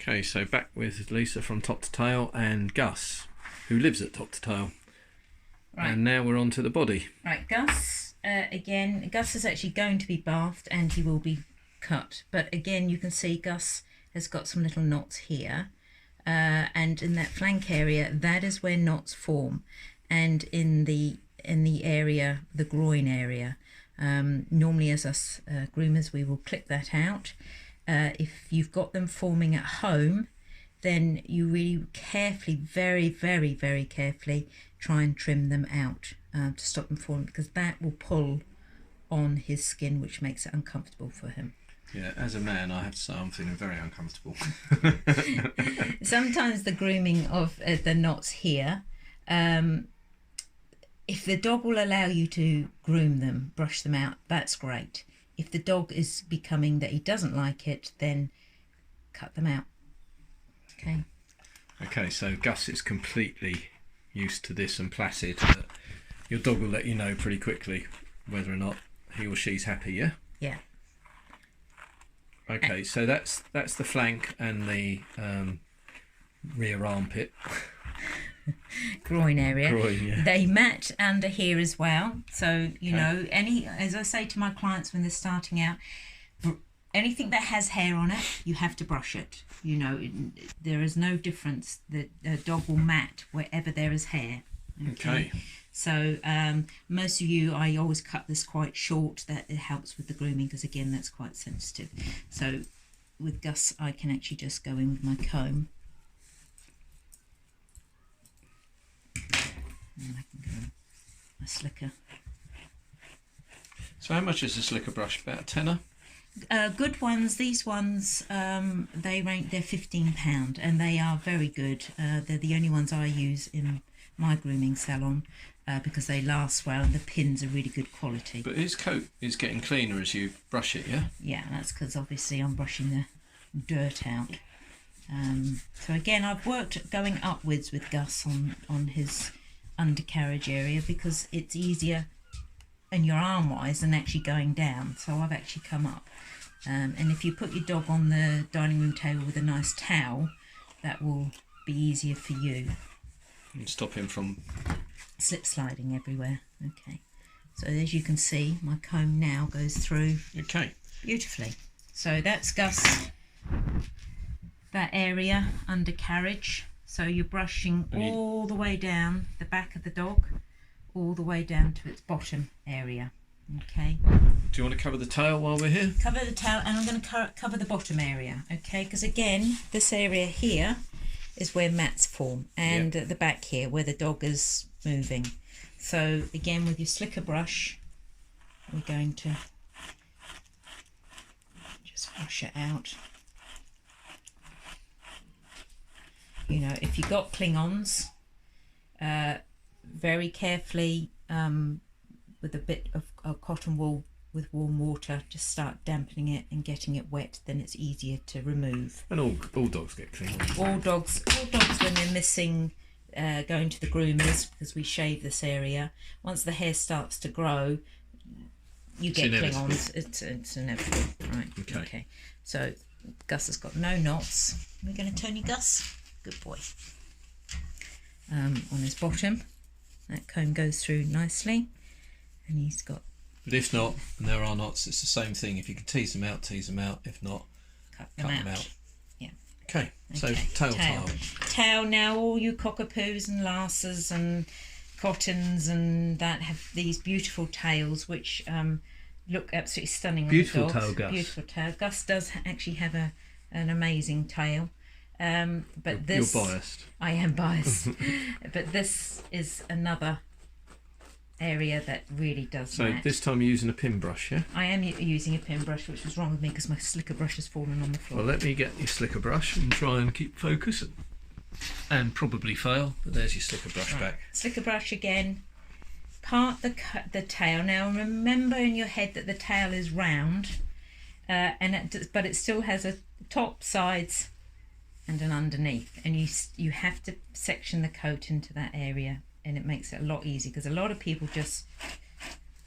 Okay, so back with Lisa from Top to Tail and Gus, who lives at Top to Tail. Right. And now we're on to the body. Right, Gus, again, Gus is actually going to be bathed and he will be cut. But again, you can see Gus has got some little knots here. And in that flank area, that is where knots form. And in the area, the groin area, normally as us groomers, we will clip that out. If you've got them forming at home, then you really carefully, very, very, very carefully try and trim them out to stop them forming, because that will pull on his skin, which makes it uncomfortable for him. Yeah, as a man, I have to say I'm feeling very uncomfortable. Sometimes the grooming of the knots here, if the dog will allow you to groom them, brush them out, that's great. If the dog is becoming that he doesn't like it, then cut them out. Okay. Okay, so Gus is completely used to this and placid. Your dog will let you know pretty quickly whether or not he or she's happy, yeah? Yeah. Okay, so that's the flank and the rear armpit. Groin area. Groin, yeah. They match under here as well. So, you know, as I say to my clients when they're starting out, anything that has hair on it, you have to brush it. You know, there is no difference. The dog will mat wherever there is hair. Okay. So most of you, I always cut this quite short. That it helps with the grooming, because again, that's quite sensitive. So with Gus, I can actually just go in with my comb. And I can go my slicker. So how much is a slicker brush? About a tenner? Good ones, these ones, they're £15 and they are very good. They're the only ones I use in my grooming salon because they last well and the pins are really good quality. But his coat is getting cleaner as you brush it, yeah? Yeah, that's because obviously I'm brushing the dirt out. So again, I've worked going upwards with Gus on his undercarriage area because it's easier in your arm wise than actually going down. So I've actually come up. And if you put your dog on the dining room table with a nice towel, that will be easier for you. And stop him from slip sliding everywhere. Okay, so as you can see, my comb now goes through beautifully. So that's Gus, that area undercarriage. So you're brushing all the way down the back of the dog, all the way down to its bottom area. Okay. Do you want to cover the tail while we're here? Cover the tail, and I'm going to cover the bottom area, okay? Because again, this area here is where mats form, and at the back here where the dog is moving. So again, with your slicker brush, we're going to just brush it out. You know, if you've got Klingons, very carefully with a bit of cotton wool with warm water, just start dampening it and getting it wet, then it's easier to remove. And all dogs get Klingons. All dogs when they're missing, going to the groomers, because we shave this area. Once the hair starts to grow, you get Klingons. It's inevitable. Right. Okay. So Gus has got no knots. We're going to turn you, Gus. Good boy. On his bottom, that comb goes through nicely, and he's got. But if not, and there are knots, it's the same thing. If you can tease them out, tease them out. If not, cut them out. Yeah. Okay. So tail. Tail. Now, all you cockapoos and lasses and cottons and that have these beautiful tails, which look absolutely stunning. Beautiful on the dogs. Tail, Gus. Beautiful tail. Gus does actually have an amazing tail. But this, you're biased. I am biased. But this is another area that really does match. So this time you're using a pin brush, yeah? I am using a pin brush, which was wrong with me because my slicker brush has fallen on the floor. Well, let me get your slicker brush and try and keep focus and probably fail, but there's your slicker brush back. Slicker brush again. Part the tail. Now remember in your head that the tail is round, but it still has a top, sides and an underneath, and you have to section the coat into that area, and it makes it a lot easier because a lot of people just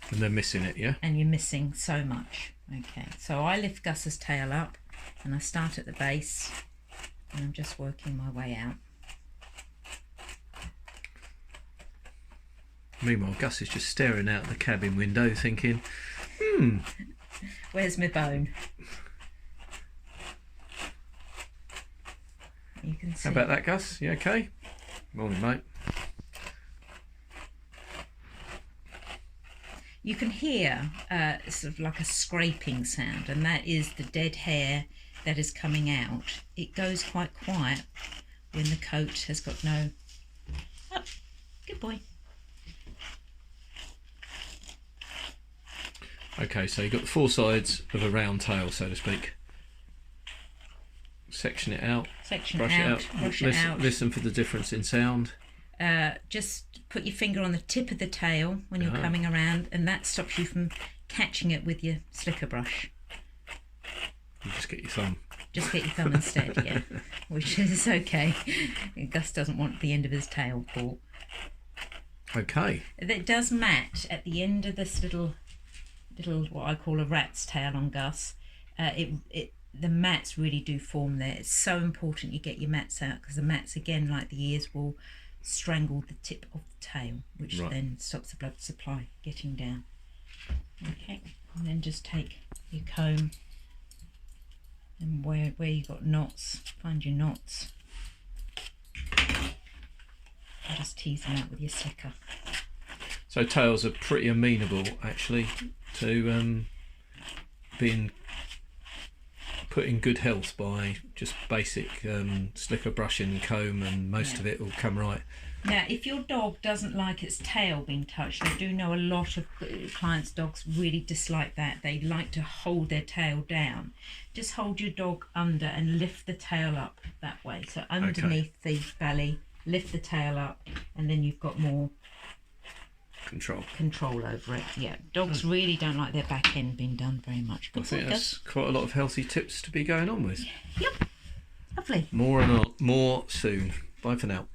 and they're missing it, yeah, and you're missing so much. Okay, so I lift Gus's tail up and I start at the base, And I'm just working my way out. Meanwhile, Gus is just staring out the cabin window thinking, Where's my bone? You can see. how about that, Gus? You okay? Morning, mate. You can hear sort of like a scraping sound, and that is the dead hair that is coming out. It goes quite quiet when the coat has got no... Oh, good boy. Okay, so you've got the four sides of a round tail, so to speak. Section it out. Brush it out. Listen for the difference in sound. Just put your finger on the tip of the tail when you're coming around, and that stops you from catching it with your slicker brush. You just get your thumb. Just get your thumb instead, yeah. Which is okay. Gus doesn't want the end of his tail caught. Okay. It does mat at the end of this little what I call a rat's tail on Gus. The mats really do form there. It's so important you get your mats out, because the mats, again, like the ears, will strangle the tip of the tail, which then stops the blood supply getting down. Okay, and then just take your comb, and where you've got knots, find your knots, and just tease them out with your slicker. So tails are pretty amenable, actually, to being put in good health by just basic slicker brushing and comb, and most of it will come right. Now, if your dog doesn't like its tail being touched, I do know a lot of clients' dogs really dislike that. They like to hold their tail down. Just hold your dog under and lift the tail up that way. So underneath the belly, lift the tail up, and then you've got more control over it. Yeah, dogs really don't like their back end being done very much. I think that's quite a lot of healthy tips to be going on with. Yep, lovely. More soon. Bye for now.